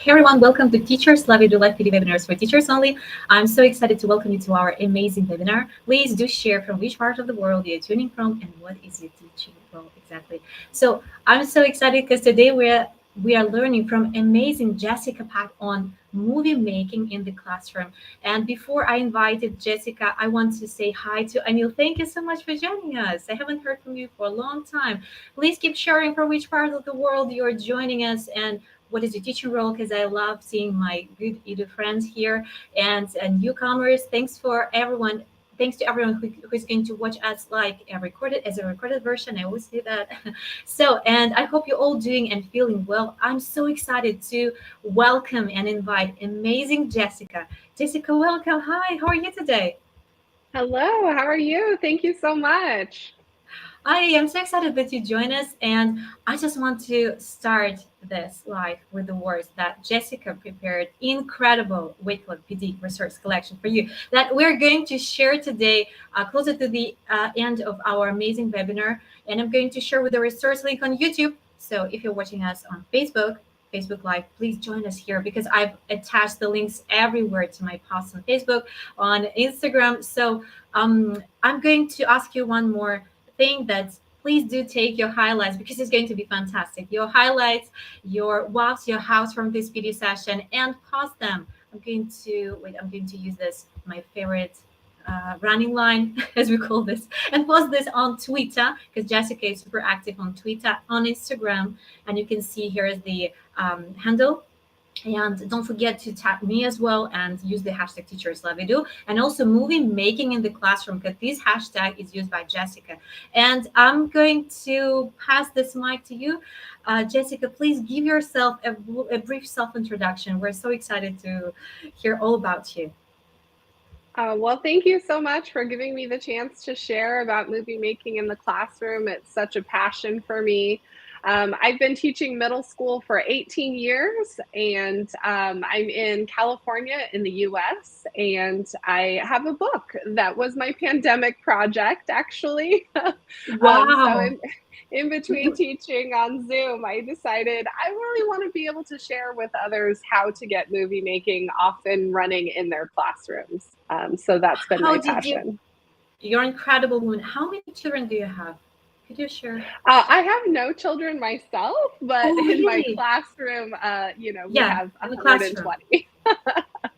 Hey everyone, welcome to Teachers Love You Do Live PD webinars for teachers only. I'm so excited to welcome you to our amazing webinar. Please do share from which part of the world you're tuning from and what is your teaching role exactly. So I'm so excited because today we are learning from amazing Jessica Pack on movie making in the classroom. And before I invited Jessica, I want to say hi to Anil. Thank you so much for joining us. I haven't heard from you for a long time. Please keep sharing from which part of the world you're joining us and what is your teaching role, because I love seeing my good Edu friends here and newcomers. Thanks to everyone who's going to watch us like a recorded version. I always say that. So, and I hope you're all doing and feeling well. I'm so excited to welcome and invite amazing Jessica. Jessica, welcome. Hi, how are you today? Hello, how are you? Thank you so much. I am so excited that you join us, and I just want to start this live with the words that Jessica prepared incredible weekly PD resource collection for you that we're going to share today, closer to the end of our amazing webinar. And I'm going to share with the resource link on YouTube. So if you're watching us on Facebook Live, please join us here because I've attached the links everywhere to my posts on Facebook, on Instagram. So I'm going to ask you one more thing, that please do take your highlights because it's going to be fantastic. Your highlights, your wows, your hows from this video session, and post them. I'm going to use this, my favorite running line, as we call this, and post this on Twitter because Jessica is super active on Twitter, on Instagram, and you can see here is the handle. And don't forget to tag me as well and use the hashtag teachers love do, and also movie making in the classroom because this hashtag is used by Jessica. And I'm going to pass this mic to you. Jessica, please give yourself a brief self introduction. We're so excited to hear all about you. Well, thank you so much for giving me the chance to share about movie making in the classroom. It's such a passion for me. I've been teaching middle school for 18 years, and I'm in California in the US, and I have a book that was my pandemic project, actually. So Wow. in between teaching on Zoom, I decided I really want to be able to share with others how to get movie making off and running in their classrooms. So that's been How my did you? passion. You're an incredible woman. How many children do you have? Could you share? I have no children myself, but Oh, in my really? classroom, we Yeah, have in the classroom. 120.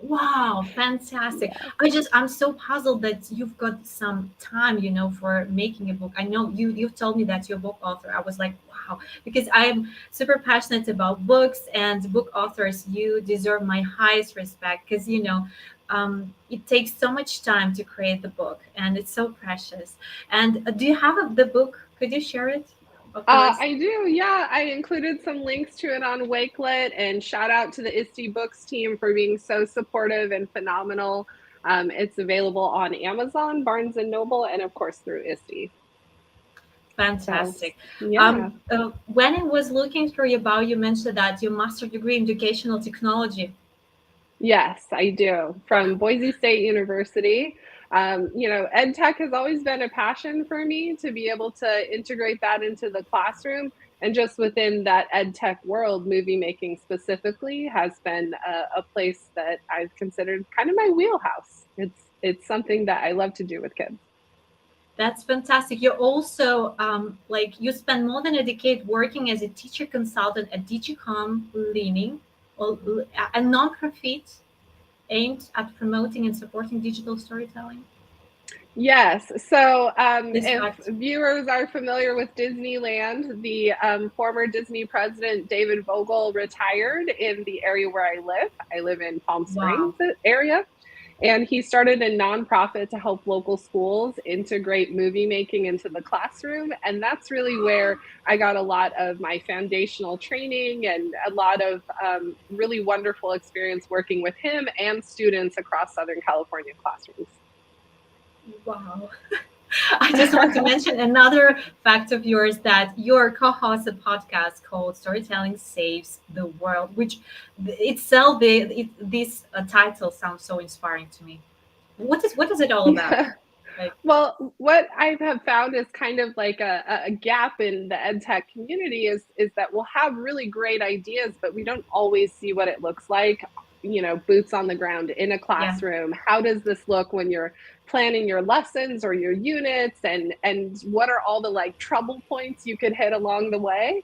Wow, fantastic. Yeah. I'm so puzzled that you've got some time, for making a book. I know you've told me that you're a book author. I was like, wow, because I'm super passionate about books and book authors. You deserve my highest respect because it takes so much time to create the book and it's so precious. And do you have the book? Could you share it with us? I do, yeah. I included some links to it on Wakelet, and shout out to the ISTE Books team for being so supportive and phenomenal. It's available on Amazon, Barnes and Noble, and of course through ISTE. So, Fantastic. yeah. When I was looking through your bio, you mentioned that your master degree in educational technology. Yes, I do. From Boise State University. Ed tech has always been a passion for me to be able to integrate that into the classroom. And just within that ed tech world, movie making specifically has been a place that I've considered kind of my wheelhouse. It's something that I love to do with kids. That's fantastic. You're also like you spend more than a decade working as a teacher consultant at Digicom Leaning, or a nonprofit aimed at promoting and supporting digital storytelling. Yes. So, This if fact. viewers are familiar with Disneyland, the former Disney president David Vogel retired in the area where I live. I live in Palm Springs Wow. area, and he started a nonprofit to help local schools integrate movie making into the classroom. And that's really where I got a lot of my foundational training and a lot of really wonderful experience working with him and students across Southern California classrooms. Wow. I just want to mention another fact of yours, that your co-host a podcast called Storytelling Saves the World, which itself, this title sounds so inspiring to me. What is it all about? Like, Well, what I have found is kind of like a gap in the ed tech community is that we'll have really great ideas, but we don't always see what it looks like, boots on the ground in a yeah. classroom. How does this look when you're planning your lessons or your units, and what are all the like trouble points you could hit along the way?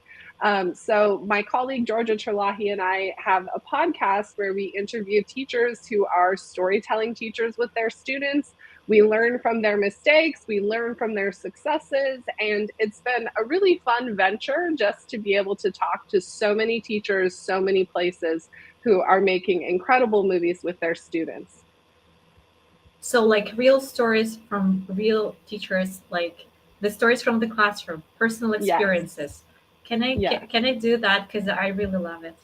So my colleague Georgia Terlahi and I have a podcast where we interview teachers who are storytelling teachers with their students. We learn from their mistakes, we learn from their successes, and it's been a really fun venture just to be able to talk to so many teachers, so many places who are making incredible movies with their students. So, like real stories from real teachers, like the stories from the classroom, personal Yes, experiences. Can I yes. can I do that? Because I really love it.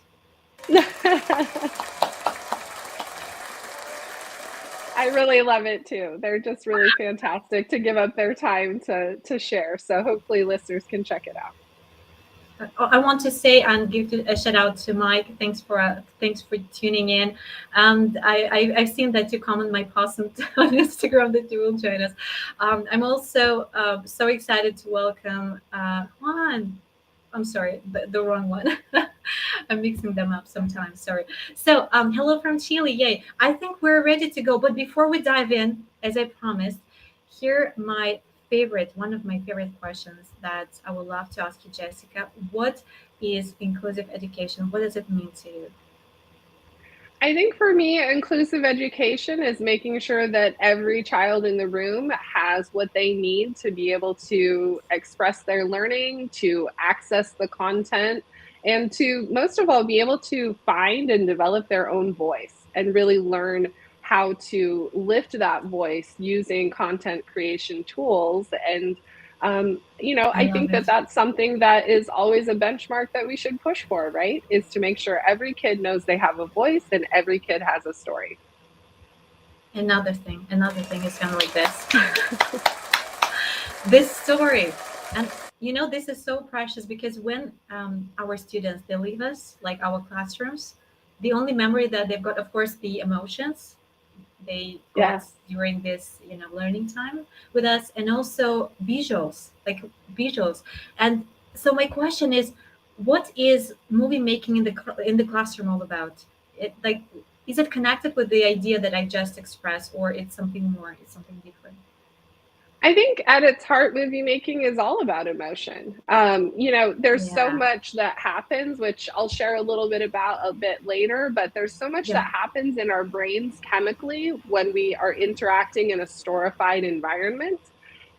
I really love it too. They're just really fantastic to give up their time to share. So hopefully listeners can check it out. I want to say and give a shout out to Mike. Thanks for tuning in. And I've seen that you comment my post on Instagram that you will join us. I'm also so excited to welcome Juan. I'm sorry, the wrong one. I'm mixing them up sometimes. Sorry. So, hello from Chile. Yay! I think we're ready to go. But before we dive in, as I promised, here one of my favorite questions that I would love to ask you, Jessica. What is inclusive education? What does it mean to you? I think for me, inclusive education is making sure that every child in the room has what they need to be able to express their learning, to access the content, and to most of all be able to find and develop their own voice and really learn how to lift that voice using content creation tools. And I I love think that it. that's something that is always a benchmark that we should push for, right? Is to make sure every kid knows they have a voice and every kid has a story. Another thing is kind of like this. This story, and this is so precious because when our students they leave us, like our classrooms, the only memory that they've got, of course, the emotions they got Yes. during this learning time with us, and also visuals, like visuals. And so my question is, what is movie making in the classroom all about? It like, is it connected with the idea that I just expressed, or it's something more, it's something different? I think at its heart, movie making is all about emotion. There's so Yeah. much that happens, which I'll share a little bit about a bit later, but there's so much Yeah. that happens in our brains chemically when we are interacting in a storified environment.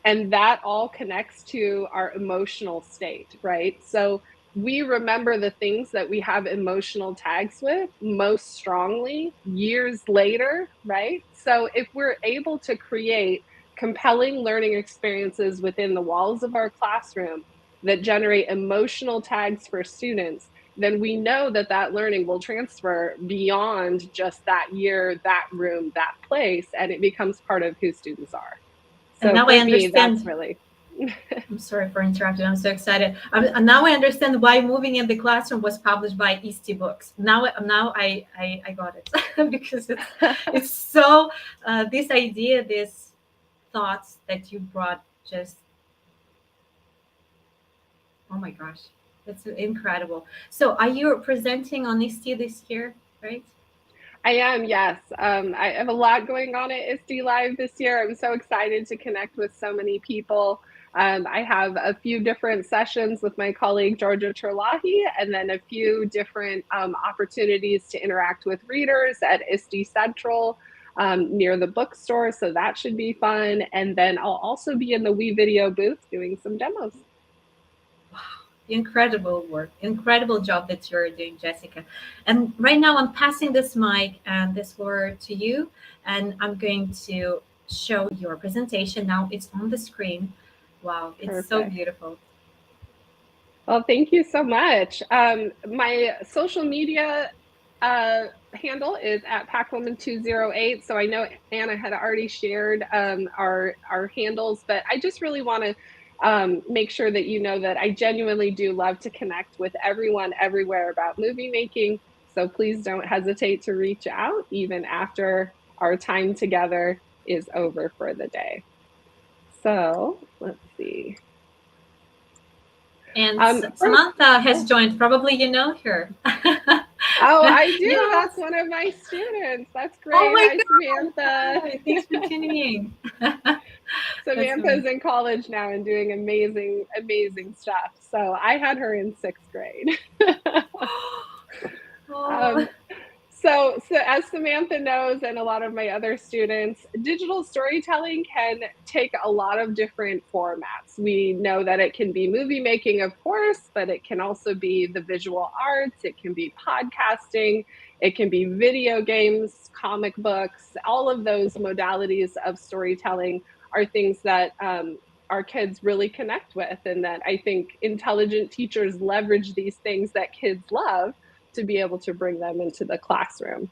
And that all connects to our emotional state, right? So we remember the things that we have emotional tags with most strongly years later, right? So if we're able to create compelling learning experiences within the walls of our classroom that generate emotional tags for students, then we know that that learning will transfer beyond just that year, that room, that place, and it becomes part of who students are. And So now I for me, that's understand. really I'm sorry for interrupting. I'm so excited. And now I understand why Moving in the Classroom was published by Easty Books. Now I got it because it's so this idea, this thoughts that you brought, just oh my gosh, that's incredible. So are you presenting on Easty this year, right? I am, yes. I have a lot going on at ISTE Live this year. I'm so excited to connect with so many people. I have a few different sessions with my colleague Georgia Terlahi, and then a few different opportunities to interact with readers at ISTE Central near the bookstore. So that should be fun. And then I'll also be in the We Video booth doing some demos. Incredible work, incredible job that you're doing, Jessica. And right now I'm passing this mic and this floor to you, and I'm going to show your presentation. Now it's on the screen. Wow, it's so Perfect. beautiful. Well, thank you so much. My social media uh, handle is at Packwoman208. So I know Anna had already shared our handles, but I just really want to make sure that you know that I genuinely do love to connect with everyone everywhere about movie making. So please don't hesitate to reach out even after our time together is over for the day. So let's see. And First, Samantha has oh, joined. Probably you know her. oh, I do. Yes. That's one of my students. That's Oh great. my Hi, Samantha. God. Thanks for tuning in. That's Samantha's amazing. in college now and doing amazing, amazing stuff. So I had her in sixth grade. Oh, um, so as Samantha knows, and a lot of my other students, digital storytelling can take a lot of different formats. We know that it can be movie making, of course, but it can also be the visual arts, it can be podcasting, it can be video games, comic books. All of those modalities of storytelling are things that our kids really connect with, and that I think intelligent teachers leverage these things that kids love to be able to bring them into the classroom.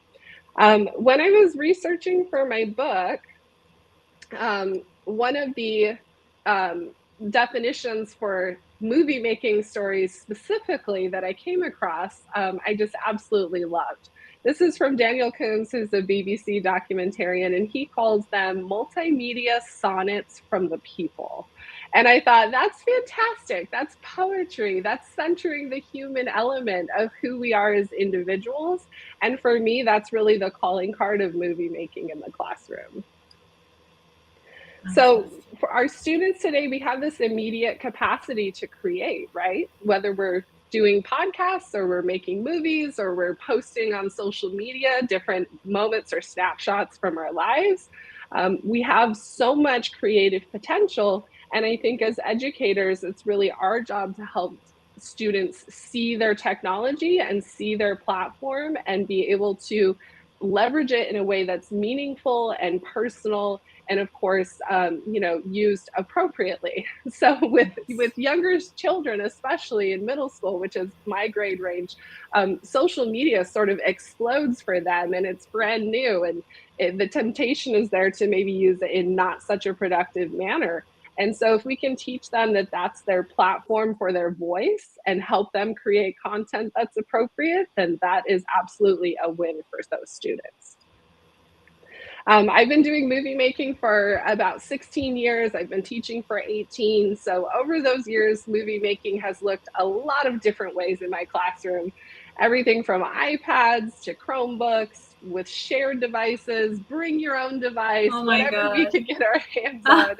When I was researching for my book, one of the um, definitions for movie making stories specifically that I came across, I just absolutely loved. This is from Daniel Koontz, who's a BBC documentarian, and he calls them multimedia sonnets from the people. And I thought, that's fantastic. That's poetry. That's centering the human element of who we are as individuals. And for me, that's really the calling card of movie making in the classroom. So fantastic. for our students today, we have this immediate capacity to create, right? Whether we're doing podcasts or we're making movies or we're posting on social media different moments or snapshots from our lives. We have so much creative potential. And I think as educators, it's really our job to help students see their technology and see their platform and be able to leverage it in a way that's meaningful and personal, and of course, used appropriately. So with Yes. younger children, especially in middle school, which is my grade range, social media sort of explodes for them, and it's brand new, and the temptation is there to maybe use it in not such a productive manner. And so, if we can teach them that that's their platform for their voice and help them create content that's appropriate, then that is absolutely a win for those students. I've been doing movie making for about 16 years. I've been teaching for 18. So over those years, movie making has looked a lot of different ways in my classroom. Everything from iPads to Chromebooks with shared devices, bring your own device, Oh my whatever we God. could get our hands Ah, on.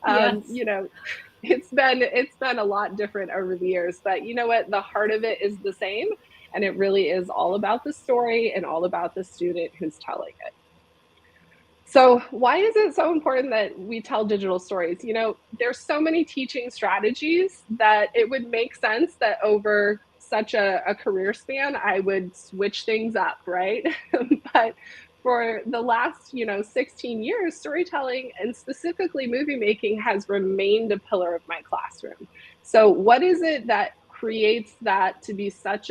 Um, yes. you know, it's been a lot different over the years, but you know what? The heart of it is the same, and it really is all about the story and all about the student who's telling it. So, why is it so important that we tell digital stories? There's so many teaching strategies that it would make sense that over such a career span, I would switch things up, right? But for the last, 16 years, storytelling and specifically movie making has remained a pillar of my classroom. So, what is it that creates that to be such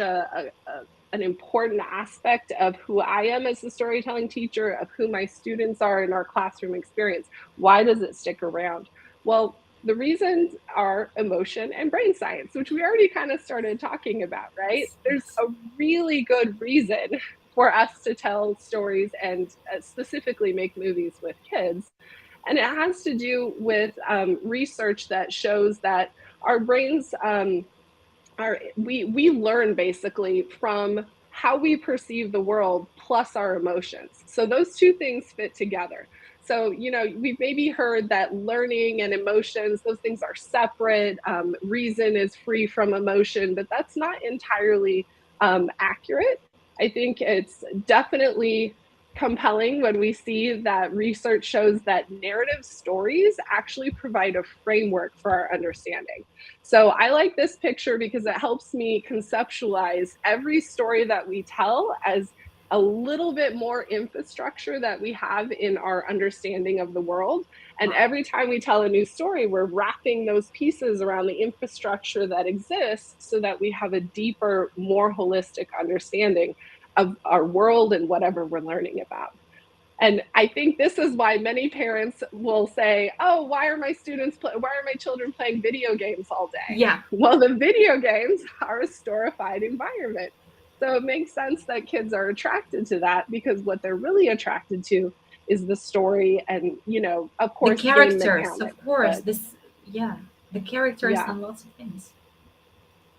an important aspect of who I am as a storytelling teacher, of who my students are in our classroom experience? Why does it stick around? Well, the reasons are emotion and brain science, which we already kind of started talking about, right? Yes. There's Yes. a really good reason for us to tell stories and specifically make movies with kids. And it has to do with research that shows that our brains we learn basically from how we perceive the world plus our emotions. So those two things fit together. So, we've maybe heard that learning and emotions, those things are separate. Reason is free from emotion, but that's not entirely accurate. I think it's definitely compelling when we see that research shows that narrative stories actually provide a framework for our understanding. So I like this picture because it helps me conceptualize every story that we tell as a little bit more infrastructure that we have in our understanding of the world. And Wow. every time we tell a new story, we're wrapping those pieces around the infrastructure that exists so that we have a deeper, more holistic understanding of our world and whatever we're learning about. And I think this is why many parents will say, "Oh, why are my children playing video games all day?" Yeah. Well, the video games are a storified environment. So it makes sense that kids are attracted to that, because what they're really attracted to is the story and, of The course, game characters, mechanics. of course. But This, yeah, the characters yeah, and lots of things.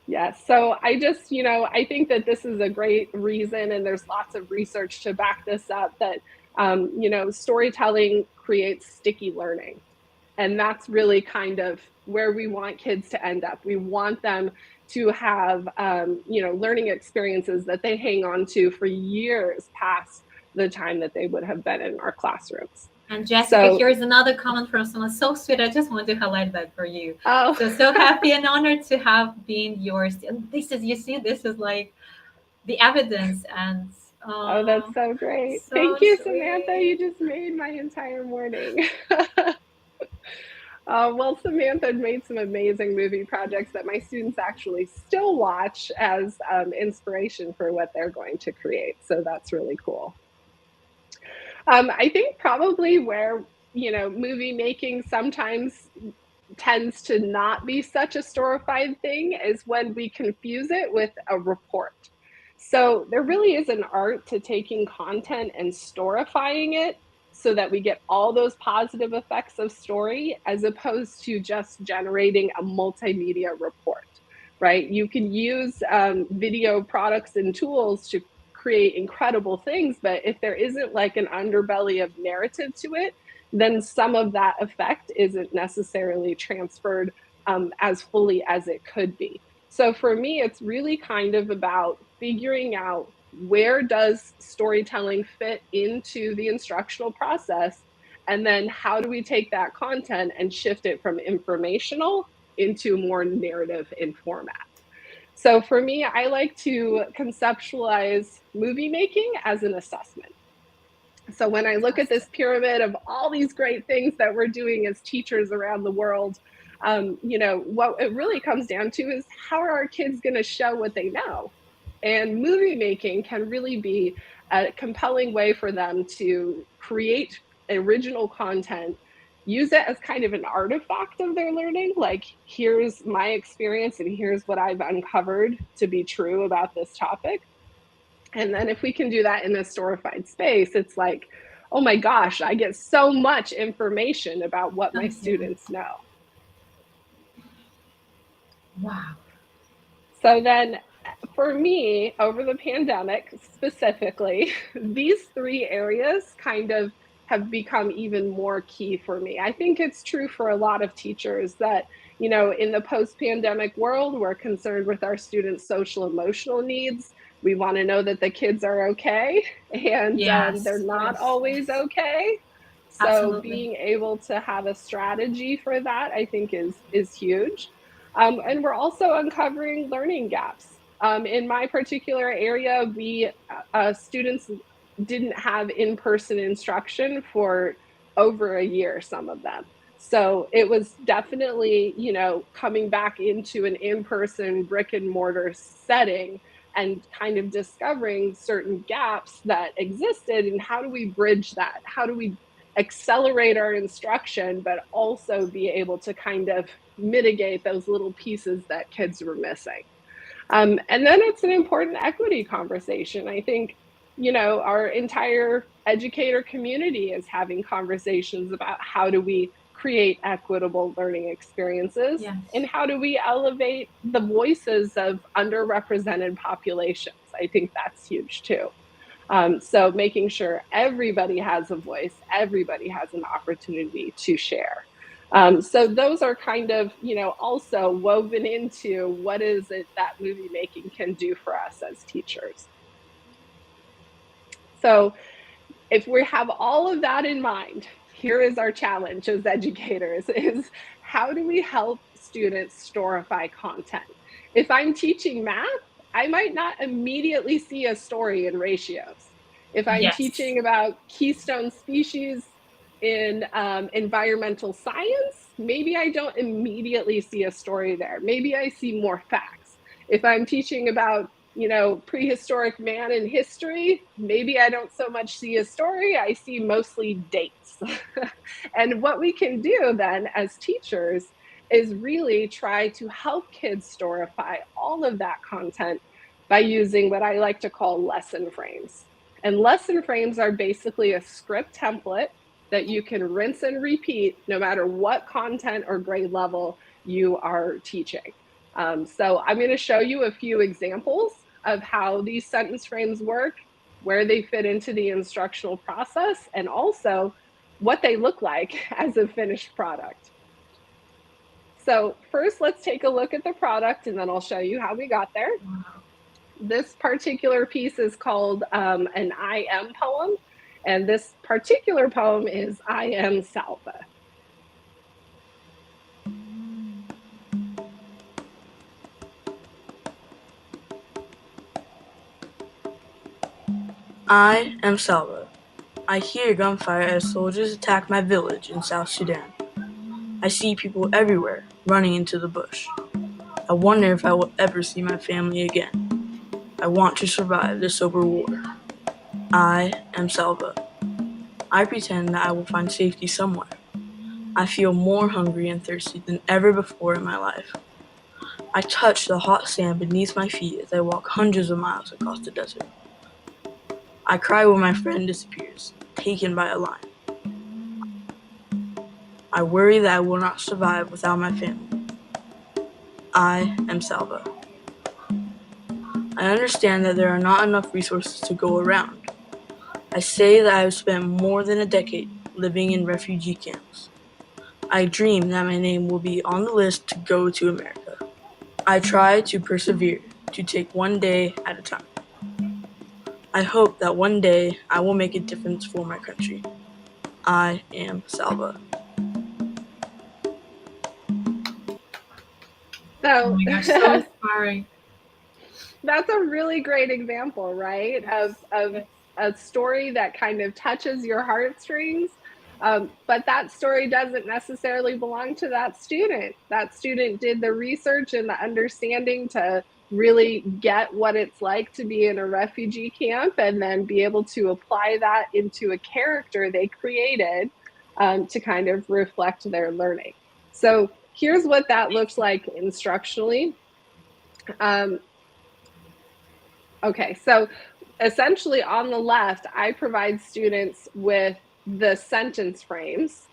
yeah. So I just, I think that this is a great reason, and there's lots of research to back this up, that, storytelling creates sticky learning. And that's really kind of where we want kids to end up. We want them to have, learning experiences that they hang on to for years past the time that they would have been in our classrooms. And Jessica, So, here's another comment from someone so sweet. I just want to highlight that for you. oh, So happy and honored to have been yours. And this is, you see, this is like the evidence, and oh, that's so great. so Thank you, Samantha. sweet. You just made my entire morning. Well, Samantha made some amazing movie projects that my students actually still watch as inspiration for what they're going to create. So that's really cool. I think probably where, movie making sometimes tends to not be such a storified thing is when we confuse it with a report. So there really is an art to taking content and storifying it so that we get all those positive effects of story, as opposed to just generating a multimedia report, right? You can use video products and tools to create incredible things, but if there isn't like an underbelly of narrative to it, then some of that effect isn't necessarily transferred as fully as it could be. So for me, it's really kind of about figuring out, where does storytelling fit into the instructional process? And then how do we take that content and shift it from informational into more narrative in format? So for me, I like to conceptualize movie making as an assessment. So when I look at this Fantastic. pyramid of all these great things that we're doing as teachers around the world, what it really comes down to is, how are our kids going to show what they know? And movie making can really be a compelling way for them to create original content, use it as kind of an artifact of their learning. Like, here's my experience and here's what I've uncovered to be true about this topic. And then if we can do that in a storified space, it's like, oh my gosh, I get so much information about what my Oh, yeah. students know. Wow. So then for me, over the pandemic specifically, these three areas kind of have become even more key for me. I think it's true for a lot of teachers that, in the post pandemic world, we're concerned with our students' social emotional needs. We want to know that the kids are okay, and they're Yes, not yes, always yes. okay. So Absolutely. being able to have a strategy for that, I think, is huge. And we're also uncovering learning gaps. In my particular area, we students didn't have in-person instruction for over a year, some of them. So it was definitely, coming back into an in-person brick and mortar setting and kind of discovering certain gaps that existed, and how do we bridge that? How do we accelerate our instruction, but also be able to kind of mitigate those little pieces that kids were missing? And then it's an important equity conversation. I think, our entire educator community is having conversations about, how do we create equitable learning experiences, Yes. and how do we elevate the voices of underrepresented populations? I think that's huge too. So making sure everybody has a voice, everybody has an opportunity to share. So those are kind of, also woven into what is it that movie making can do for us as teachers. So if we have all of that in mind, here is our challenge as educators: is how do we help students storify content? If I'm teaching math, I might not immediately see a story in ratios. If I'm Yes. teaching about keystone species in environmental science, maybe I don't immediately see a story there. Maybe I see more facts. If I'm teaching about, prehistoric man in history, maybe I don't so much see a story, I see mostly dates. And what we can do then as teachers is really try to help kids storify all of that content by using what I like to call lesson frames. And lesson frames are basically a script template that you can rinse and repeat no matter what content or grade level you are teaching. So I'm going to show you a few examples of how these sentence frames work, where they fit into the instructional process, and also what they look like as a finished product. So first, let's take a look at the product, and then I'll show you how we got there. Wow. This particular piece is called an I Am poem, and this particular poem is I Am Salva. I am Salva. I hear gunfire as soldiers attack my village in South Sudan. I see people everywhere running into the bush. I wonder if I will ever see my family again. I want to survive this sober war. I am Salva. I pretend that I will find safety somewhere. I feel more hungry and thirsty than ever before in my life. I touch the hot sand beneath my feet as I walk hundreds of miles across the desert. I cry when my friend disappears, taken by a lion. I worry that I will not survive without my family. I am Salva. I understand that there are not enough resources to go around. I say that I have spent more than a decade living in refugee camps. I dream that my name will be on the list to go to America. I try to persevere, to take one day at a time. I hope that one day I will make a difference for my country. I am Salva. Oh So my gosh, so inspiring. that's a really great example, right? Yes, Of yes. a story that kind of touches your heartstrings. But that story doesn't necessarily belong to that student. That student did the research and the understanding to really get what it's like to be in a refugee camp and then be able to apply that into a character they created to kind of reflect their learning. So here's what that looks like instructionally. Um, Okay, so essentially on the left, I provide students with the sentence frames,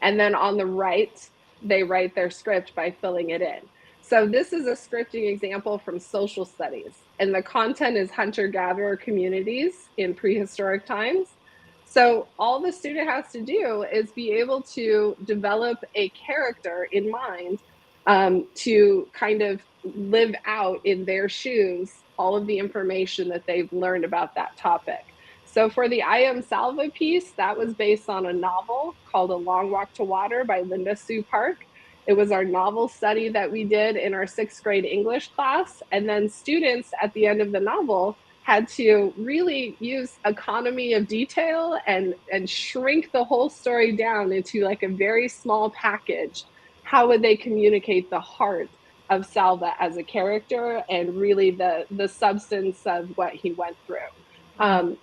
and then on the right, they write their script by filling it in. So this is a scripting example from social studies, and the content is hunter-gatherer communities in prehistoric times. So all the student has to do is be able to develop a character in mind to kind of live out in their shoes all of the information that they've learned about that topic. So for the I Am Salva piece, that was based on a novel called A Long Walk to Water by Linda Sue Park. It was our novel study that we did in our sixth grade English class. And then students at the end of the novel had to really use economy of detail and shrink the whole story down into like a very small package. How would they communicate the heart of Salva as a character and really the substance of what he went through? Um,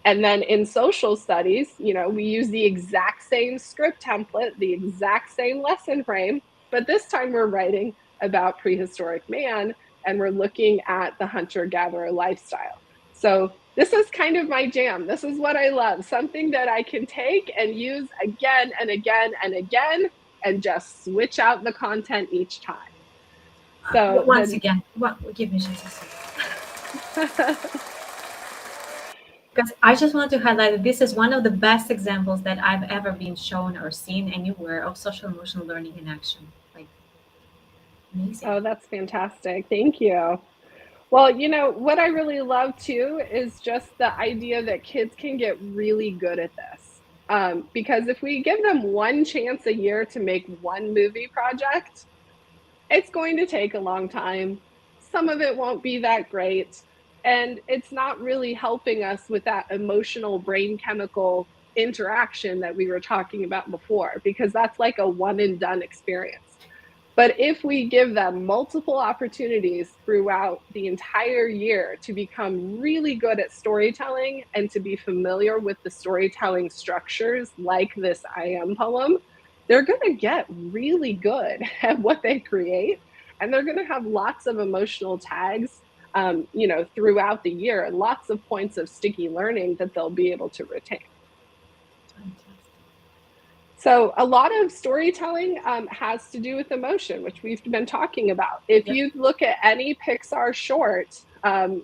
and then in social studies, you know, we use the exact same script template, the exact same lesson frame, but this time we're writing about prehistoric man and we're looking at the hunter-gatherer lifestyle. So this is kind of my jam. This is what I love, something that I can take and use again and again and again and just switch out the content each time. So Once the again, give me just a second. Because I just want to highlight that this is one of the best examples that I've ever been shown or seen anywhere of social emotional learning in action. Like, amazing. oh, that's fantastic. Thank you. Well, you know, what I really love too is just the idea that kids can get really good at this. Because if we give them one chance a year to make one movie project, it's going to take a long time. Some of it won't be that great. And it's not really helping us with that emotional brain chemical interaction that we were talking about before, because that's like a one and done experience. But if we give them multiple opportunities throughout the entire year to become really good at storytelling and to be familiar with the storytelling structures like this I Am poem, they're going to get really good at what they create. And they're going to have lots of emotional tags throughout the year, and lots of points of sticky learning that they'll be able to retain. Fantastic. So a lot of storytelling has to do with emotion, which we've been talking about. If Yep. you look at any Pixar short,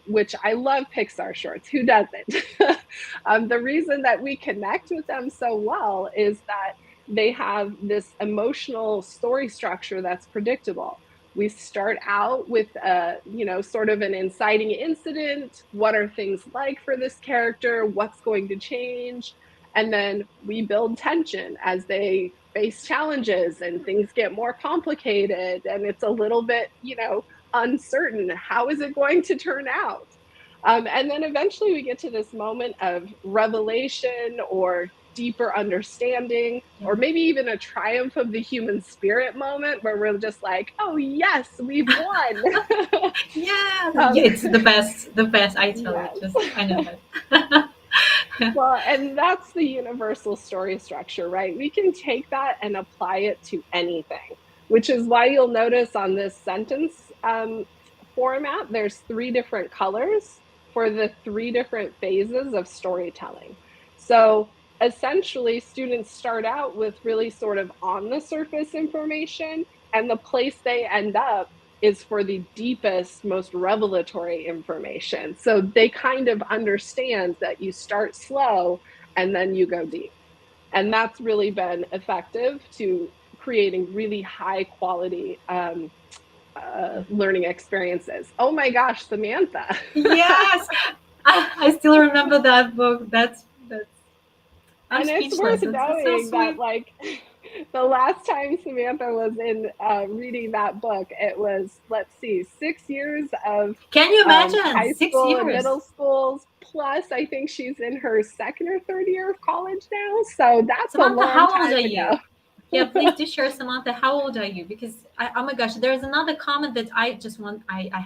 which I love Pixar shorts, who doesn't? The reason that we connect with them so well is that they have this emotional story structure that's predictable. We start out with sort of an inciting incident. What are things like for this character? What's going to change? And then we build tension as they face challenges and things get more complicated and it's a little bit, uncertain. How is it going to turn out? And then eventually we get to this moment of revelation or deeper understanding, Yeah. or maybe even a triumph of the human spirit moment where we're just like, oh, yes, we've won. Yeah, um, yeah, it's the best. The best. I tell you, yes. just I know that. Well, and that's the universal story structure, right? We can take that and apply it to anything, which is why you'll notice on this sentence format, there's 3 different colors for the 3 different phases of storytelling. So essentially, students start out with really sort of on the surface information, and the place they end up is for the deepest, most revelatory information. So they kind of understand that you start slow and then you go deep. And that's really been effective to creating really high quality Yeah. learning experiences. Oh my gosh, Samantha. Yes, I still remember that book. That's. I'm And it's speechless. worth It's so knowing that, sweet. like, the last time Samantha was in reading that book, it was, let's see, 6 years of Can you imagine high 6 school and years? middle schools. Plus, I think she's in her second or third year of college now. So that's a Samantha, long how old are time you? ago. Yeah, please do share, Samantha. How old are you? Because oh my gosh, there's another comment that I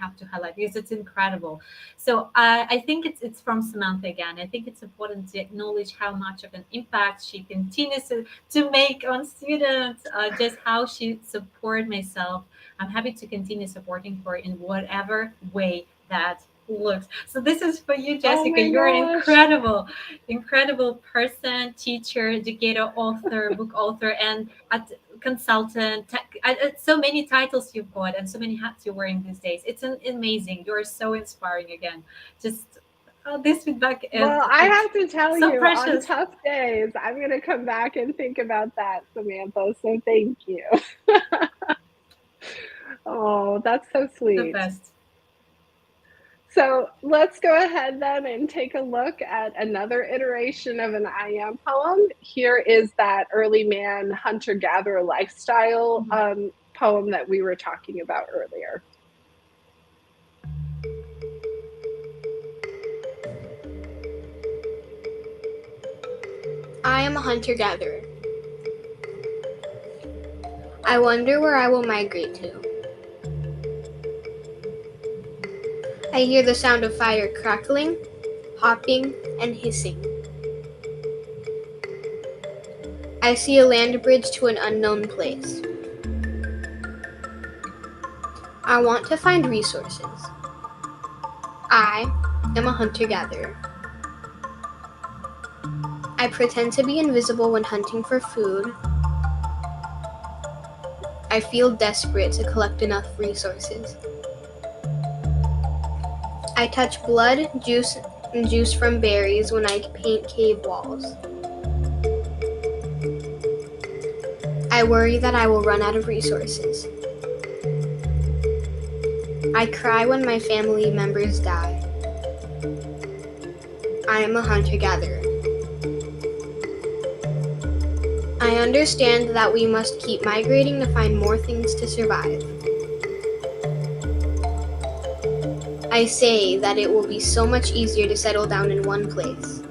have to highlight because it's incredible. So I think it's from Samantha again. I think it's important to acknowledge how much of an impact she continues to make on students. Just how she support myself. I'm happy to continue supporting her in whatever way that looks. So this is for you, Oh Jessica. my You're an gosh. incredible person, teacher, educator, author, book author, and consultant. So many titles you've got and so many hats you're wearing these days. It's amazing. You're so inspiring again. Just this feedback is Well, I it's have to tell so you, on precious. tough days, I'm going to come back and think about that, Samantha. So thank you. Oh, that's so The sweet. best. So let's go ahead then and take a look at another iteration of an I Am poem. Here is that early man hunter gatherer lifestyle Mhm. poem that we were talking about earlier. I am a hunter-gatherer. I wonder where I will migrate to. I hear the sound of fire crackling, hopping, and hissing. I see a land bridge to an unknown place. I want to find resources. I am a hunter-gatherer. I pretend to be invisible when hunting for food. I feel desperate to collect enough resources. I touch blood, juice, and juice from berries when I paint cave walls. I worry that I will run out of resources. I cry when my family members die. I am a hunter-gatherer. I understand that we must keep migrating to find more things to survive. I say that it will be so much easier to settle down in one place.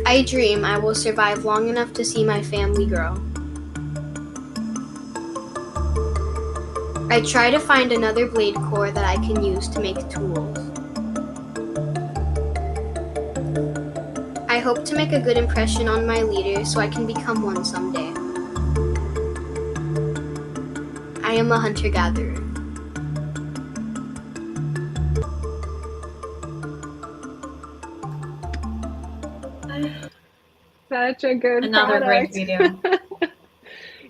I dream I will survive long enough to see my family grow. I try to find another blade core that I can use to make tools. I hope to make a good impression on my leader so I can become one someday. I am a hunter-gatherer. Such a good Another great product. video.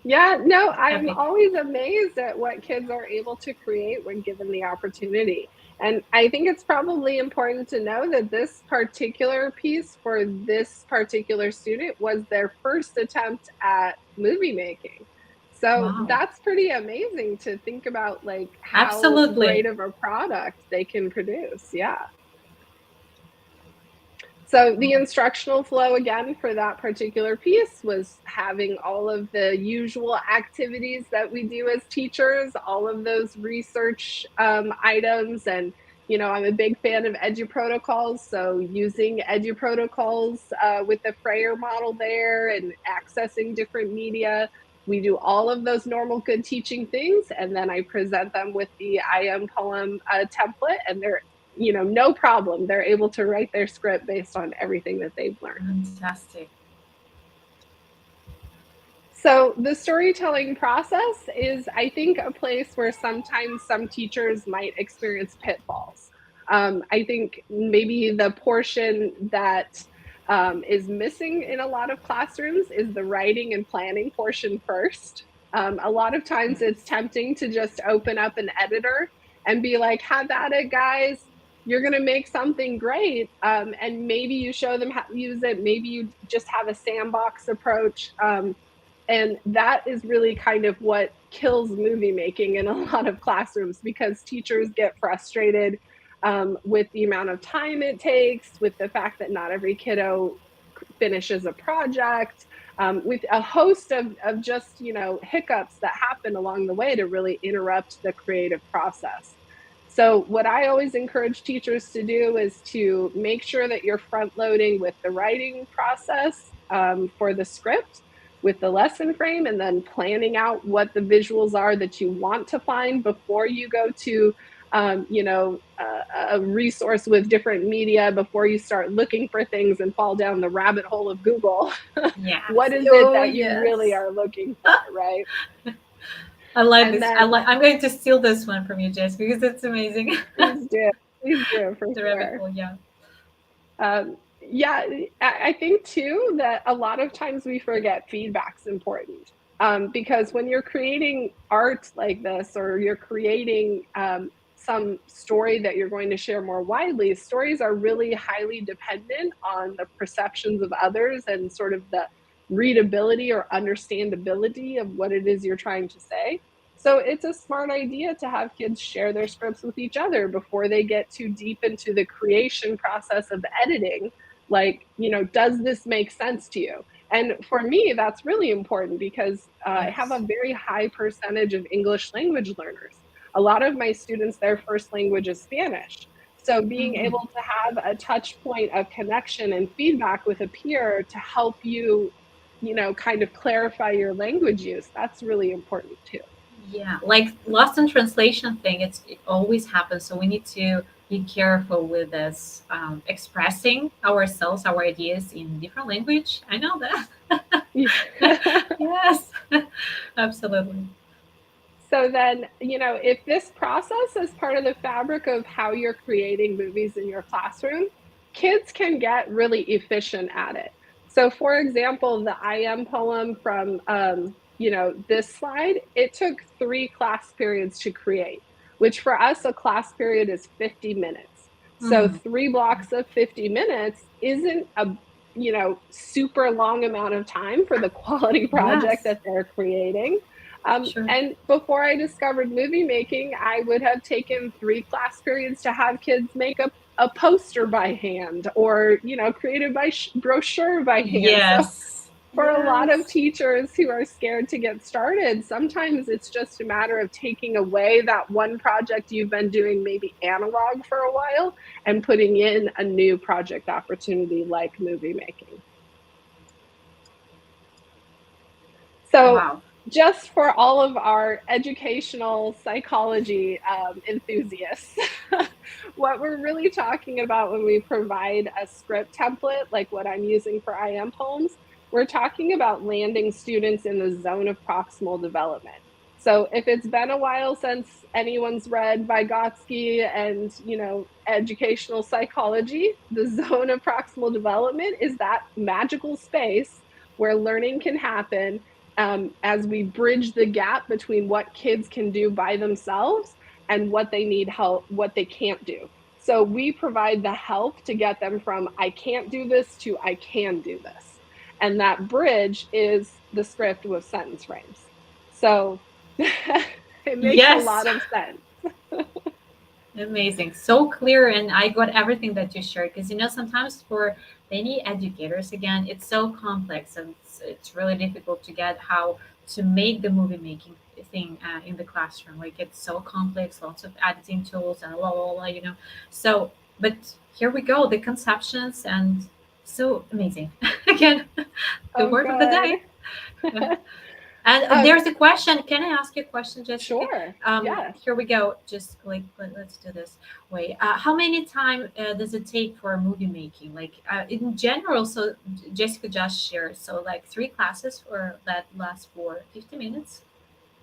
Yeah, no, I'm Epic. always amazed at what kids are able to create when given the opportunity. And I think it's probably important to know that this particular piece for this particular student was their first attempt at movie making. So Wow. that's pretty amazing to think about, like how great Absolutely. of a product they can produce. Yeah. So the instructional flow again for that particular piece was having all of the usual activities that we do as teachers, all of those research items. And, you know, I'm a big fan of EduProtocols. So using EduProtocols with the Frayer model there and accessing different media. We do all of those normal good teaching things. And then I present them with the I Am Poem template, and they're, you know, no problem. They're able to write their script based on everything that they've learned. Fantastic. So the storytelling process is, I think, a place where sometimes some teachers might experience pitfalls. I think maybe the portion that is missing in a lot of classrooms is the writing and planning portion first. A lot of times it's tempting to just open up an editor and be like, have at it, guys. You're going to make something great. And maybe you show them how to use it. Maybe you just have a sandbox approach. And that is really kind of what kills movie making in a lot of classrooms, because teachers get frustrated with the amount of time it takes, with the fact that not every kiddo finishes a project, with a host of just, you know, hiccups that happen along the way to really interrupt the creative process. So what I always encourage teachers to do is to make sure that you're front loading with the writing process for the script, with the lesson frame, and then planning out what the visuals are that you want to find before you go to you know, a resource with different media, before you start looking for things and fall down the rabbit hole of Google. Yes. What is it Oh, that you really yes. are looking for, right? I like And this. then I'm going to steal this one from you, Jess, because it's amazing. please do for The rabbit sure. hole, yeah. Yeah, I think too that a lot of times we forget feedback's important. Because when you're creating art like this, or you're creating some story that you're going to share more widely, stories are really highly dependent on the perceptions of others and sort of the readability or understandability of what it is you're trying to say. So it's a smart idea to have kids share their scripts with each other before they get too deep into the creation process of editing. Like, you know, does this make sense to you? And for me, that's really important, because I have a Yes. very high percentage of English language learners. A lot of my students, their first language is Spanish. So being Mhm. able to have a touch point of connection and feedback with a peer to help you, you know, kind of clarify your language use, that's really important too. Yeah, like lost in translation thing, it always happens. So we need to be careful with this expressing ourselves, our ideas in different language. I know that. Yes, absolutely. So then, you know, if this process is part of the fabric of how you're creating movies in your classroom, kids can get really efficient at it. So for example, the I Am poem from, you know, this slide, it took 3 class periods to create, which for us, a class period is 50 minutes. So Mhm. 3 blocks of 50 minutes isn't a, you know, super long amount of time for the quality project Yes, that they're creating. sure. And before I discovered movie making, I would have taken 3 class periods to have kids make a poster by hand, or, you know, created by brochure by hand. So Yes, for a lot of yes. teachers who are scared to get started, sometimes it's just a matter of taking away that one project you've been doing maybe analog for a while and putting in a new project opportunity like movie making. So Wow. just for all of our educational psychology enthusiasts, what we're really talking about when we provide a script template, like what I'm using for I Am Poems, we're talking about landing students in the zone of proximal development. So if it's been a while since anyone's read Vygotsky and, educational psychology, the zone of proximal development is that magical space where learning can happen, as we bridge the gap between what kids can do by themselves and what they need help, what they can't do. So we provide the help to get them from I can't do this to I can do this. And that bridge is the script with sentence frames. So it makes a Yes. lot of sense. Amazing. So clear, and I got everything that you shared, because sometimes for many educators, again, it's so complex, and it's really difficult to get how to make the movie making thing in the classroom. Like, it's so complex, lots of editing tools and blah blah blah. So, but here we go, the conceptions, and so amazing. Again, the Oh, word of the good. day. And Um, there's a question. Can I ask you a question, Jessica? sure. Yes. Here we go. Just like let's do this way. How many time does it take for movie making? Like in general. So Jessica just shared. So like 3 classes for that last for 50 minutes.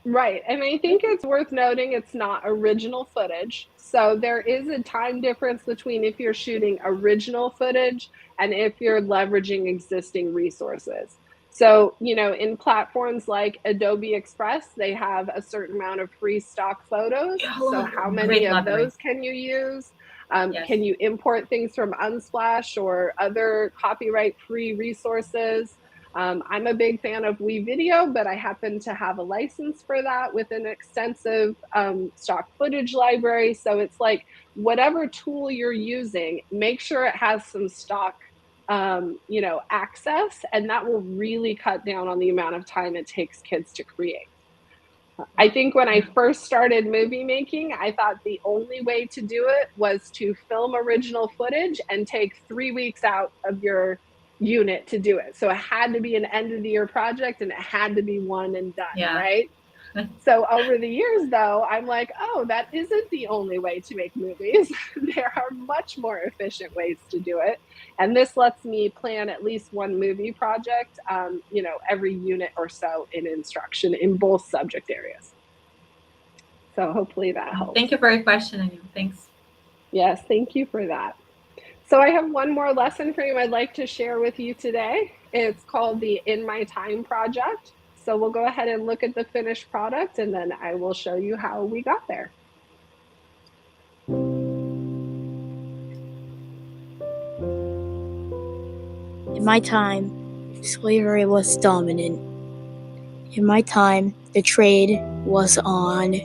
Right. And I think it's worth noting it's not original footage. So there is a time difference between if you're shooting original footage and if you're leveraging existing resources. So, in platforms like Adobe Express, they have a certain amount of free stock photos. So, Oh, how many great of library. those can you use? Yes. Can you import things from Unsplash or other copyright free resources? I'm a big fan of WeVideo, but I happen to have a license for that with an extensive stock footage library. So it's like whatever tool you're using, make sure it has some stock, access, and that will really cut down on the amount of time it takes kids to create. I Wow. think when I Yeah. first started movie making, I thought the only way to do it was to film original footage and take 3 weeks out of your unit to do it. So it had to be an end of the year project and it had to be one and done, Yeah. right? So over the years, though, I'm like, oh, that isn't the only way to make movies. There are much more efficient ways to do it. And this lets me plan at least one movie project, every unit or so in instruction in both subject areas. So hopefully that helps. Thank you for your question, Anu. Thanks. Yes, thank you for that. So I have one more lesson for you I'd like to share with you today. It's called the In My Time project. So we'll go ahead and look at the finished product and then I will show you how we got there. In my time, slavery was dominant. In my time, the trade was on.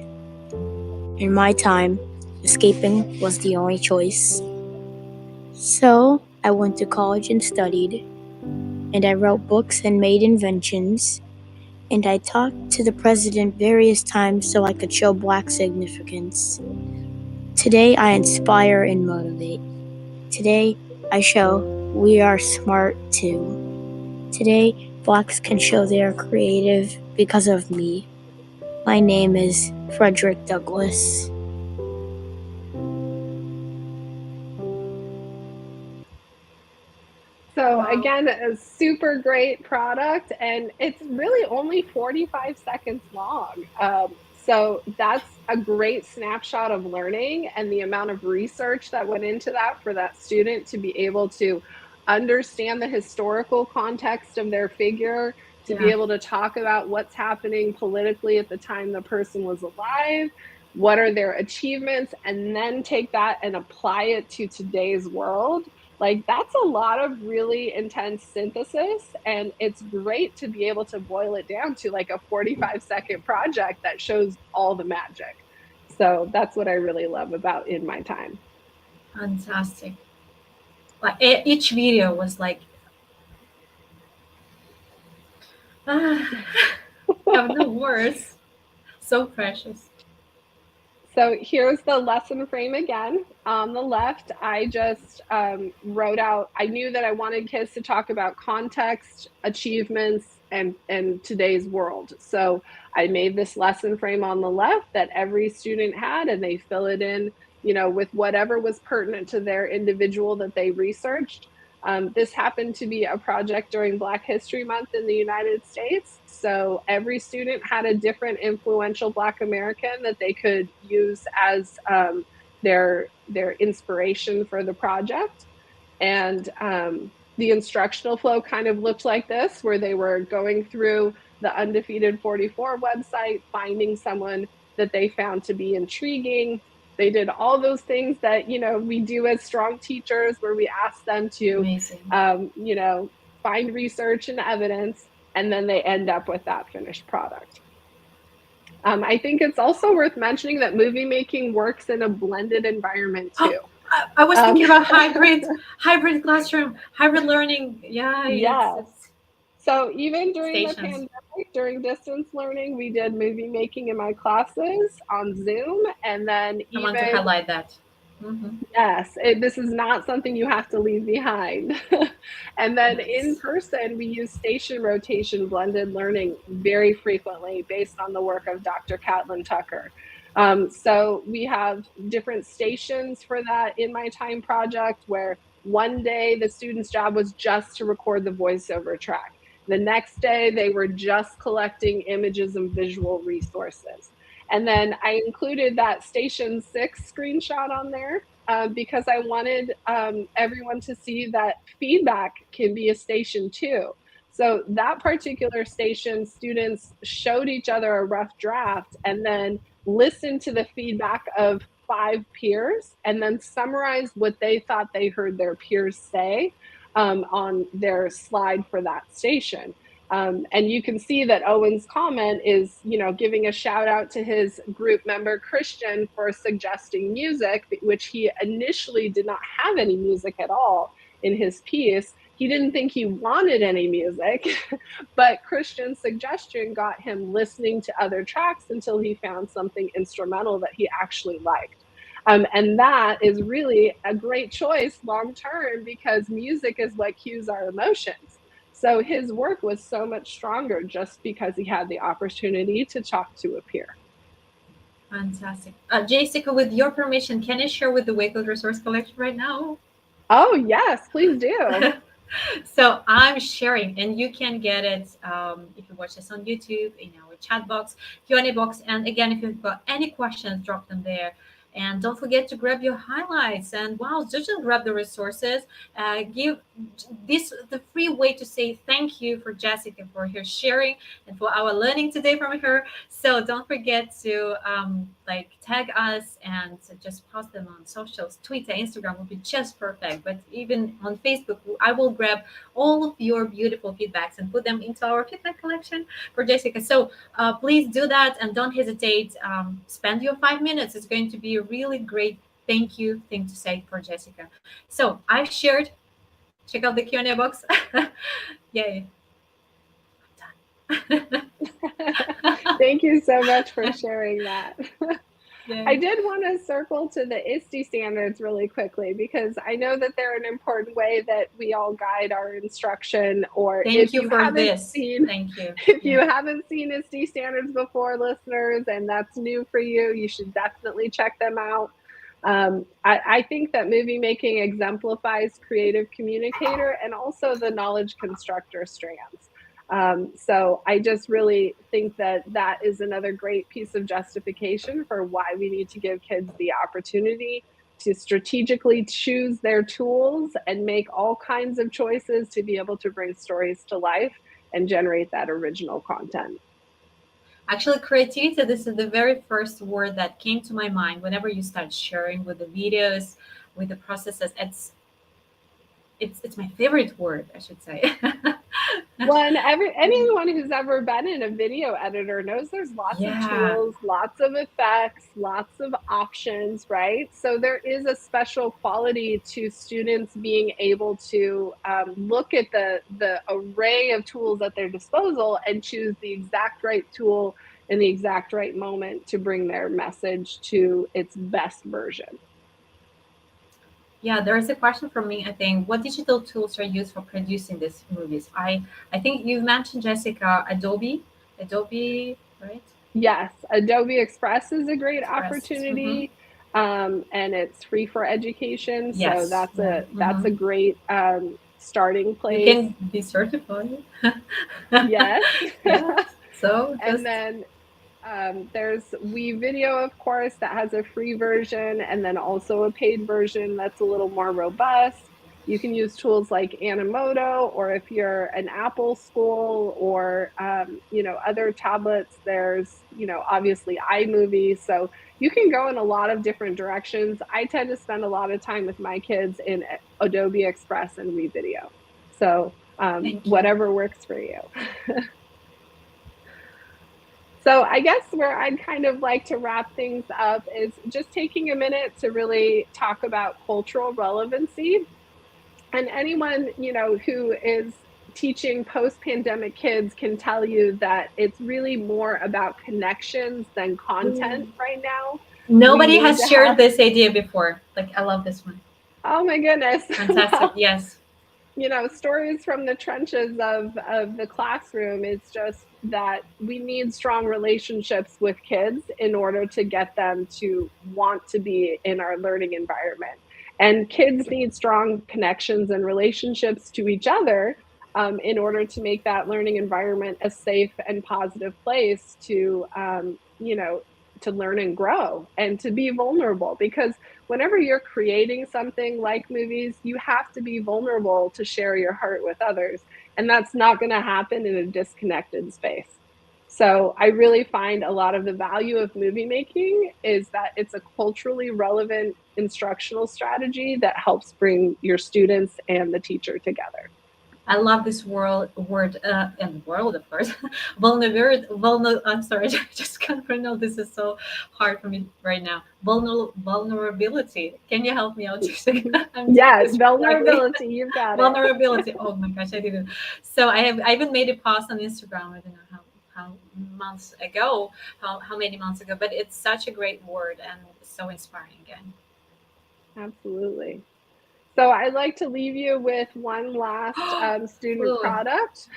In my time, escaping was the only choice. So I went to college and studied, and I wrote books and made inventions, and I talked to the president various times so I could show Black significance. Today I inspire and motivate. Today I show we are smart too. Today, Blacks can show they are creative because of me. My name is Frederick Douglass. So Wow. again, a super great product, and it's really only 45 seconds long. So that's a great snapshot of learning and the amount of research that went into that for that student to be able to understand the historical context of their figure, to be Yeah. able to talk about what's happening politically at the time the person was alive, what are their achievements, and then take that and apply it to today's world. Like, that's a lot of really intense synthesis, and it's great to be able to boil it down to like a 45-second project that shows all the magic. So that's what I really love about In My Time. Fantastic. Like each video was like, I have no words. So precious. So here's the lesson frame again. On the left, I just wrote out, I knew that I wanted kids to talk about context, achievements, and today's world. So I made this lesson frame on the left that every student had, and they fill it in, with whatever was pertinent to their individual that they researched. This happened to be a project during Black History Month in the United States. So every student had a different influential Black American that they could use as their inspiration for the project. And the instructional flow kind of looked like this, where they were going through the Undefeated 44 website, finding someone that they found to be intriguing. They did all those things that, we do as strong teachers, where we ask them to, find research and evidence, and then they end up with that finished product. I think it's also worth mentioning that movie making works in a blended environment too. I was thinking about hybrid classroom, hybrid learning. Yeah. Yes. So even during Stations. the pandemic, during distance learning, we did movie making in my classes on Zoom, and then I want to highlight that. Yes, this is not something you have to leave behind. And then in person, we use station rotation blended learning very frequently based on the work of Dr. Catlin Tucker. So we have different stations for that in my time project, where one day the student's job was just to record the voiceover track. The next day, they were just collecting images and visual resources. And then I included that Station 6 screenshot on there because I wanted everyone to see that feedback can be a station too. So that particular station, students showed each other a rough draft and then listened to the feedback of 5 peers and then summarized what they thought they heard their peers say on their slide for that station. And you can see that Owen's comment is, giving a shout out to his group member Christian for suggesting music, which he initially did not have any music at all in his piece. He didn't think he wanted any music, but Christian's suggestion got him listening to other tracks until he found something instrumental that he actually liked. And that is really a great choice long term, because music is what cues our emotions. So his work was so much stronger just because he had the opportunity to talk to a peer. Fantastic. Jessica, with your permission, can I share with the Wakefield Resource Collection right now? Oh, yes, please do. So I'm sharing, and you can get it if you watch this on YouTube, in our chat box, Q&A box. And again, if you've got any questions, drop them there. And don't forget to grab your highlights. And wow, just grab the resources. Give this the free way to say thank you for Jessica for her sharing and for our learning today from her. So don't forget to tag us and just post them on socials. Twitter, Instagram will be just perfect. But even on Facebook, I will grab all of your beautiful feedbacks and put them into our feedback collection for Jessica. So please do that, and don't hesitate. Spend your 5 minutes. It's going to be a really great thank you thing to say for Jessica. So I've shared. Check out the Q&A box. Yay. Thank you so much for sharing that. I did want to circle to the ISTE standards really quickly, because I know that they're an important way that we all guide our instruction. Or if you haven't seen ISTE standards before, listeners, and that's new for you, you should definitely check them out. I think that movie making exemplifies creative communicator and also the knowledge constructor strands. So I just really think that that is another great piece of justification for why we need to give kids the opportunity to strategically choose their tools and make all kinds of choices to be able to bring stories to life and generate that original content. Actually, creativity, this is the very first word that came to my mind whenever you start sharing with the videos, with the processes. It's my favorite word, I should say. Well, and anyone who's ever been in a video editor knows there's lots of tools, lots of effects, lots of options, right? So there is a special quality to students being able to look at the array of tools at their disposal and choose the exact right tool in the exact right moment to bring their message to its best version. Yeah, there is a question from me, I think. What digital tools are used for producing these movies? I think you mentioned, Jessica, Adobe, right? Yes, Adobe Express is a great opportunity, and it's free for education. So that's a great starting You place. can be certified. Yes. Yeah. So And just then there's WeVideo, of course, that has a free version, and then also a paid version that's a little more robust. You can use tools like Animoto, or if you're an Apple school or other tablets, there's obviously iMovie. So you can go in a lot of different directions. I tend to spend a lot of time with my kids in Adobe Express and WeVideo. So thank you. whatever works for you. So I guess where I'd kind of like to wrap things up is just taking a minute to really talk about cultural relevancy. And anyone, who is teaching post-pandemic kids can tell you that it's really more about connections than content right now. We Nobody need has to shared have, this idea before. Like I love this one. oh my goodness. Fantastic. Well, Yes. stories from the trenches of the classroom is just that we need strong relationships with kids in order to get them to want to be in our learning environment. And kids need strong connections and relationships to each other in order to make that learning environment a safe and positive place to learn and grow and to be vulnerable, because whenever you're creating something like movies, you have to be vulnerable to share your heart with others. And that's not going to happen in a disconnected space. So I really find a lot of the value of movie making is that it's a culturally relevant instructional strategy that helps bring your students and the teacher together. I love this word and world, of course. Vulnerability. I'm sorry, I just can't pronounce. This is so hard for me right now. Vulnerability. Can you help me out? I'm doing Yeah, this ugly. vulnerability, you've got it. Vulnerability. Oh my gosh, I didn't. So I even made a post on Instagram. I don't know how months ago, how many months ago, but it's such a great word and so inspiring again. Absolutely. So I'd like to leave you with one last student Ooh, product.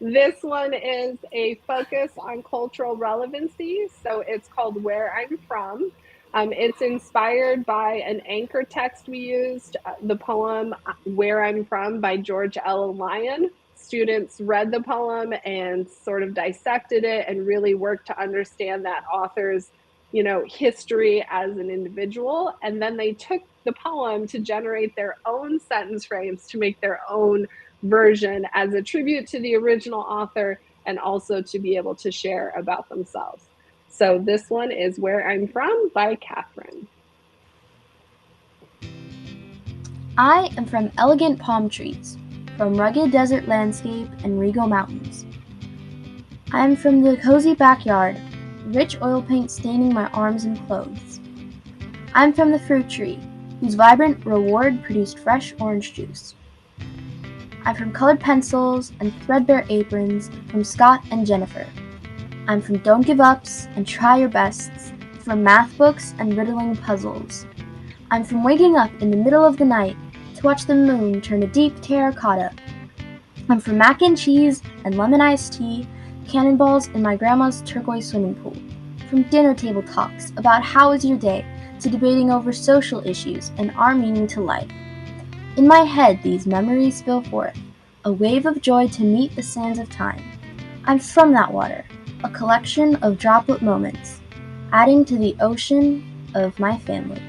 This one is a focus on cultural relevancy. So it's called Where I'm From. It's inspired by an anchor text we used, the poem Where I'm From by George L. Lyon. Students read the poem and sort of dissected it and really worked to understand that author's history as an individual. And then they took the poem to generate their own sentence frames to make their own version as a tribute to the original author and also to be able to share about themselves. So this one is Where I'm From by Catherine. I am from elegant palm trees, from rugged desert landscape and regal mountains. I am from the cozy backyard, rich oil paint staining my arms and clothes. I am from the fruit tree, whose vibrant reward produced fresh orange juice. I'm from colored pencils and threadbare aprons from Scott and Jennifer. I'm from don't give ups and try your bests, from math books and riddling puzzles. I'm from waking up in the middle of the night to watch the moon turn a deep terracotta. I'm from mac and cheese and lemon iced tea, cannonballs in my grandma's turquoise swimming pool. From dinner table talks about how was your day to debating over social issues and our meaning to life. In my head these memories spill forth, a wave of joy to meet the sands of time. I'm from that water, a collection of droplet moments, adding to the ocean of my family.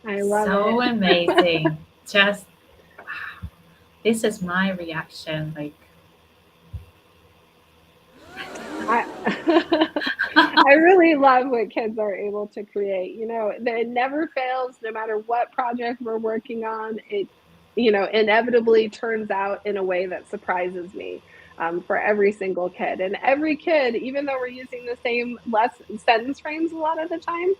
I love so it. amazing. Just this is my reaction. Like I, I really love what kids are able to create. It never fails, no matter what project we're working on. It, inevitably turns out in a way that surprises me for every single kid. And every kid, even though we're using the same sentence frames a lot of the time,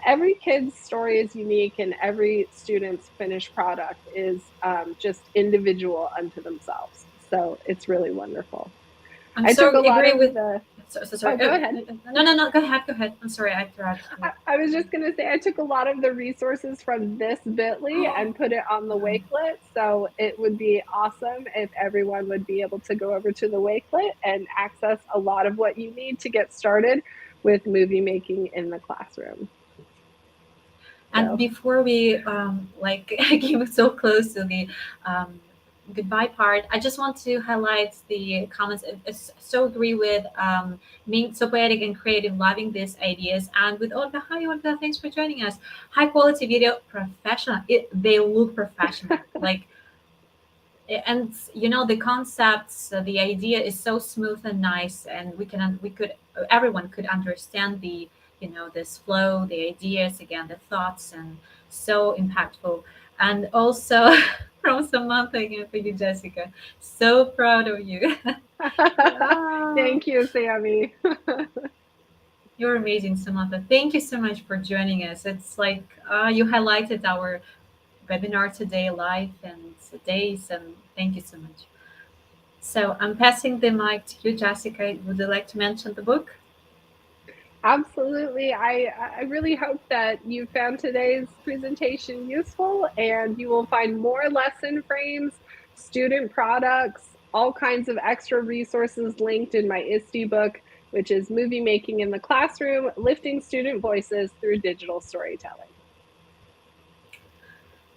every kid's story is unique, and every student's finished product is just individual unto themselves. So it's really wonderful. I'm I took so a lot agree of with. the Sorry. Oh, go ahead. No, no, no. Go ahead. Go ahead. I'm sorry. I interrupted you. I was just going to say I took a lot of the resources from this bit.ly and put it on the Wakelet. So it would be awesome if everyone would be able to go over to the Wakelet and access a lot of what you need to get started with movie making in the classroom. And So before we like came so close to the um, goodbye part, I just want to highlight the comments. So agree with being so poetic and creative, loving these ideas. And with Olga, hi Olga, thanks for joining us. High quality video, professional. They look professional, like, and the concepts, the idea is so smooth and nice, and we could everyone could understand the this flow, the ideas, again, the thoughts, and so impactful. And also from Samantha, again, for you, Jessica, so proud of you. Ah, thank you, Sammy. you're amazing, Samantha. Thank you so much for joining us. It's like you highlighted our webinar today live and days, and thank you so much. So I'm passing the mic to you, Jessica. Would you like to mention the book? Absolutely. I really hope that you found today's presentation useful, and you will find more lesson frames, student products, all kinds of extra resources linked in my ISTE book, which is Movie Making in the Classroom, Lifting Student Voices Through Digital Storytelling.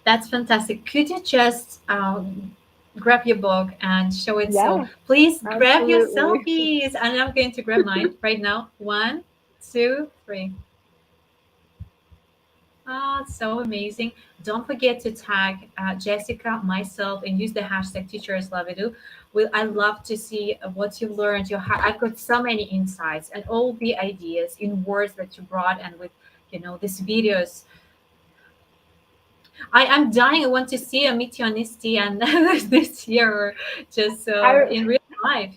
That's fantastic. Could you just grab your book and show it? So Yeah, please grab your absolutely. selfies. And I'm going to grab mine right now. One, two, three. Oh, it's so amazing. Don't forget to tag Jessica, myself, and use the hashtag #TeachersLoveIt. I love to see what you learned. I've got so many insights and all the ideas in words that you brought, and with these videos. I'm dying. I want to see a meet you on ISTE and this year, or just I, in real life.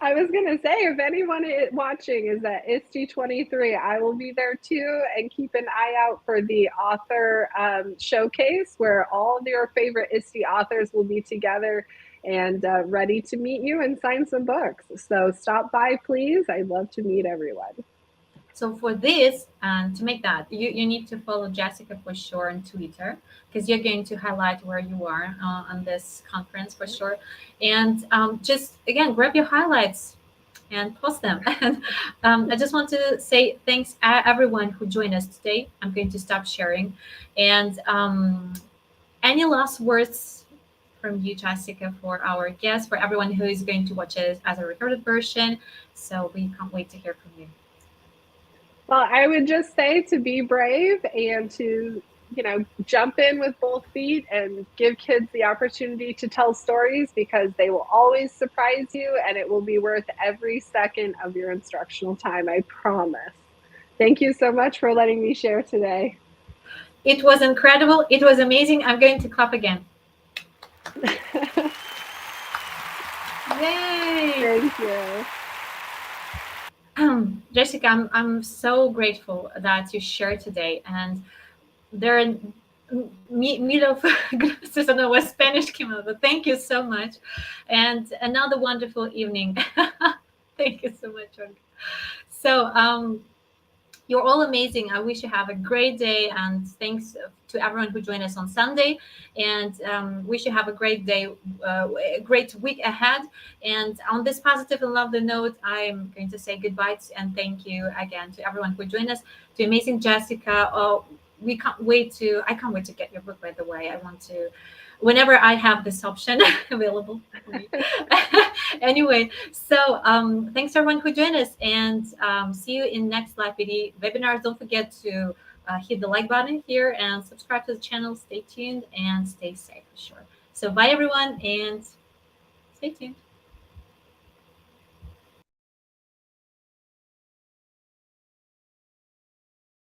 I was going to say, if anyone watching is at ISTE 23, I will be there too. And keep an eye out for the author showcase, where all of your favorite ISTE authors will be together and ready to meet you and sign some books. So stop by, please. I'd love to meet everyone. So for this, and to make that, you need to follow Jessica for sure on Twitter, because you're going to highlight where you are on this conference for sure. And just again, grab your highlights and post them. And I just want to say thanks everyone who joined us today. I'm going to stop sharing. And any last words from you, Jessica, for our guests, for everyone who is going to watch it as a recorded version? So we can't wait to hear from you. Well, I would just say to be brave and to, jump in with both feet and give kids the opportunity to tell stories, because they will always surprise you, and it will be worth every second of your instructional time, I promise. Thank you so much for letting me share today. It was incredible. It was amazing. I'm going to clap again. Yay! Thank you. Jessica, I'm so grateful that you shared today. And there are mil of gracias. I don't know what Spanish came out, but thank you so much. And another wonderful evening. Thank you so much, Olga. So, you're all amazing. I wish you have a great day, and thanks to everyone who joined us on Sunday. And wish you have a great day, a great week ahead. And on this positive and lovely note, I'm going to say goodbye and thank you again to everyone who joined us. To amazing Jessica. Oh, we can't wait to. I can't wait to get your book. By the way, I want to. Whenever I have this option available for me. Anyway, so thanks everyone who joined us, and see you in next live video webinars. Don't forget to hit the like button here and subscribe to the channel. Stay tuned and stay safe for sure. So bye everyone, and stay tuned.